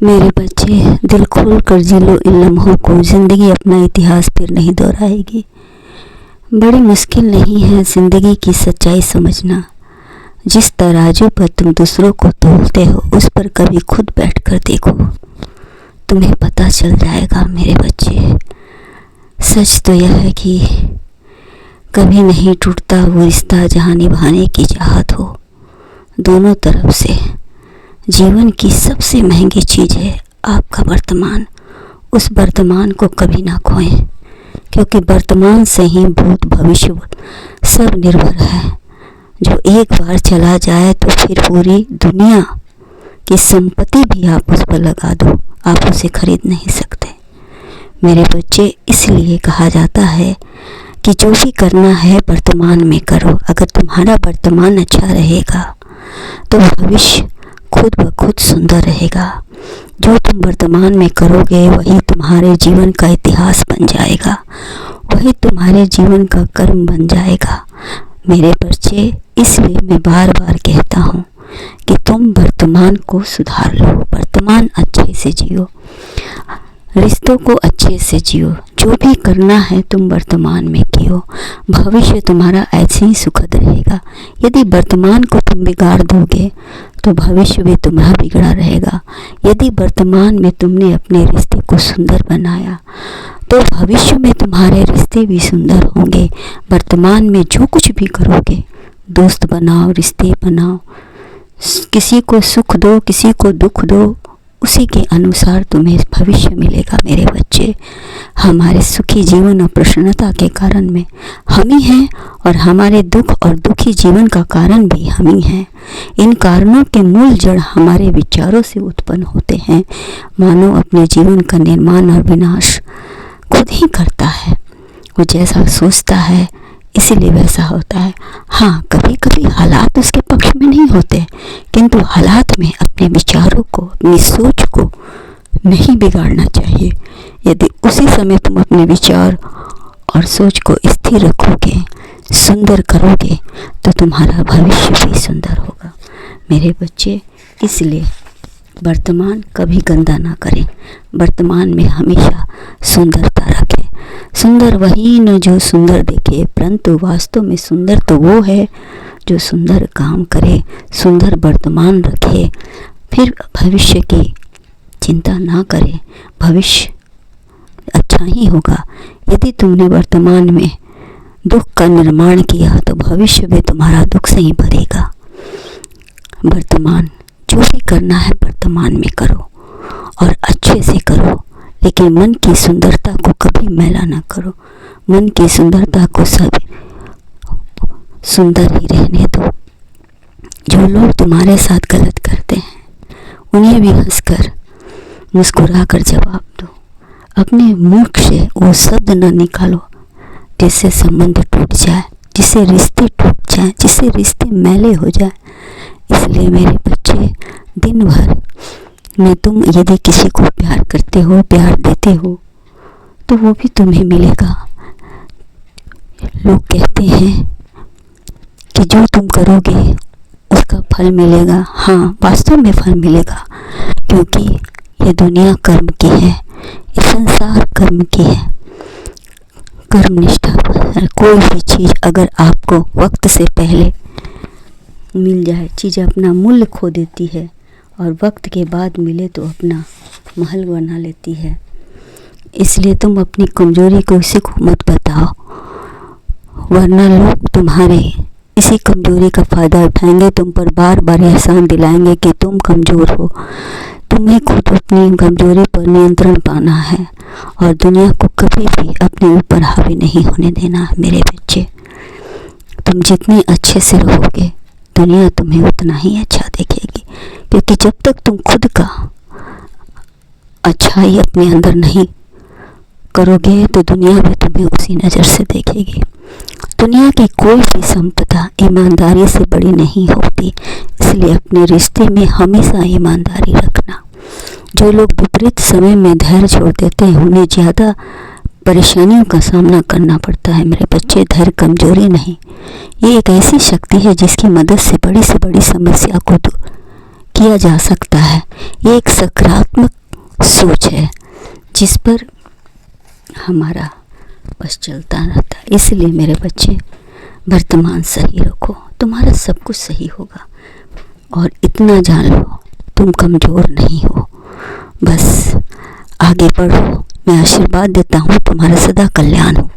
मेरे बच्चे, दिल खोल कर जी लो इन लम्हों को, ज़िंदगी अपना इतिहास फिर नहीं दोहराएगी। बड़ी मुश्किल नहीं है ज़िंदगी की सच्चाई समझना। जिस तराजू पर तुम दूसरों को तोलते हो, उस पर कभी खुद बैठ कर देखो, तुम्हें पता चल जाएगा मेरे बच्चे। सच तो यह है कि कभी नहीं टूटता वो रिश्ता जहाँ निभाने की चाहत हो। दोनों तरफ से जीवन की सबसे महंगी चीज़ है आपका वर्तमान। उस वर्तमान को कभी ना खोएं, क्योंकि वर्तमान से ही भूत भविष्य सब निर्भर है। जो एक बार चला जाए तो फिर पूरी दुनिया की संपत्ति भी आप उस पर लगा दो, आप उसे खरीद नहीं सकते मेरे बच्चे। इसलिए कहा जाता है कि जो भी करना है वर्तमान में करो। अगर तुम्हारा वर्तमान अच्छा रहेगा तो भविष्य खुद ब खुद सुंदर रहेगा। जो तुम वर्तमान में करोगे वही तुम्हारे जीवन का इतिहास बन जाएगा, वही तुम्हारे जीवन का कर्म बन जाएगा मेरे बच्चे। इसलिए मैं बार बार कहता हूँ कि तुम वर्तमान को सुधार लो, वर्तमान अच्छे से जियो, रिश्तों को अच्छे से जियो। जो भी करना है तुम वर्तमान में कियो, भविष्य तुम्हारा ऐसे ही सुखद रहेगा। यदि वर्तमान को तुम बिगाड़ दोगे तो भविष्य भी तुम्हारा बिगड़ा रहेगा। यदि वर्तमान में तुमने अपने रिश्ते को सुंदर बनाया तो भविष्य में तुम्हारे रिश्ते भी सुंदर होंगे। वर्तमान में जो कुछ भी करोगे, दोस्त बनाओ, रिश्ते बनाओ, किसी को सुख दो, किसी को दुख दो, उसी के अनुसार तुम्हें भविष्य मिलेगा मेरे बच्चे। हमारे सुखी जीवन और प्रसन्नता के कारण में हम ही हैं, और हमारे दुख और दुखी जीवन का कारण भी हम ही हैं। इन कारणों के मूल जड़ हमारे विचारों से उत्पन्न होते हैं। मानव अपने जीवन का निर्माण और विनाश खुद ही करता है। वो जैसा सोचता है इसीलिए वैसा होता है। हाँ, कभी कभी हालात उसके पक्ष में नहीं होते, किंतु हालात में अपने विचारों को, अपनी सोच को नहीं बिगाड़ना चाहिए। यदि उसी समय तुम अपने विचार और सोच को स्थिर रखोगे, सुंदर करोगे, तो तुम्हारा भविष्य भी सुंदर होगा मेरे बच्चे। इसलिए वर्तमान कभी गंदा ना करें, वर्तमान में हमेशा सुंदरता रखें। सुंदर वही न जो सुंदर देखे, परंतु वास्तव में सुंदर तो वो है जो सुंदर काम करे, सुंदर वर्तमान रखे, फिर भविष्य की चिंता ना करे। भविष्य अच्छा ही होगा। यदि तुमने वर्तमान में दुख का निर्माण किया तो भविष्य भी तुम्हारा दुख से ही भरेगा। वर्तमान जो भी करना है वर्तमान में करो और अच्छे से करो, लेकिन मन की सुंदरता को कभी मैला ना करो। मन की सुंदरता को सब सुंदर ही रहने दो। जो लोग तुम्हारे साथ गलत करते हैं उन्हें भी हंसकर मुस्कुरा कर जवाब दो। अपने मुख से वो शब्द न निकालो जिससे संबंध टूट जाए, जिससे रिश्ते टूट जाए, जिससे रिश्ते मैले हो जाए। इसलिए मेरे बच्चे, दिन भर में तुम यदि किसी को प्यार करते हो, प्यार देते हो, तो वो भी तुम्हें मिलेगा। लोग कहते हैं कि जो तुम करोगे उसका फल मिलेगा। हाँ, वास्तव में फल मिलेगा, क्योंकि ये दुनिया कर्म की है, ये संसार कर्म की है। कर्म निष्ठा पर कोई भी चीज़ अगर आपको वक्त से पहले मिल जाए, चीज़ अपना मूल्य खो देती है, और वक्त के बाद मिले तो अपना महल बना लेती है। इसलिए तुम अपनी कमजोरी को किसी को मत बताओ, वरना लोग तुम्हारे इसी कमजोरी का फ़ायदा उठाएंगे, तुम पर बार बार एहसान दिलाएंगे कि तुम कमज़ोर हो। तुम्हें खुद अपनी कमजोरी पर नियंत्रण पाना है, और दुनिया को कभी भी अपने ऊपर हावी नहीं होने देना है मेरे बच्चे। तुम जितने अच्छे से रहोगे, दुनिया तुम्हें उतना ही अच्छा देखेगी, क्योंकि जब तक तुम खुद का अच्छाई अपने अंदर नहीं करोगे तो दुनिया भी तुम्हें उसी नज़र से देखेगी। दुनिया की कोई भी संपदा ईमानदारी से बड़ी नहीं होती, इसलिए अपने रिश्ते में हमेशा ईमानदारी रखना। जो लोग विपरीत समय में धैर्य छोड़ देते हैं उन्हें ज़्यादा परेशानियों का सामना करना पड़ता है मेरे बच्चे। धैर्य कमजोरी नहीं, ये एक ऐसी शक्ति है जिसकी मदद से बड़ी समस्या को दूर किया जा सकता है। ये एक सकारात्मक सोच है जिस पर हमारा बस चलता रहता है। इसलिए मेरे बच्चे, वर्तमान सही रखो, तुम्हारा सब कुछ सही होगा। और इतना जान लो, तुम कमज़ोर नहीं हो। बस आगे बढ़ो। मैं आशीर्वाद देता हूँ, तुम्हारा सदा कल्याण हो।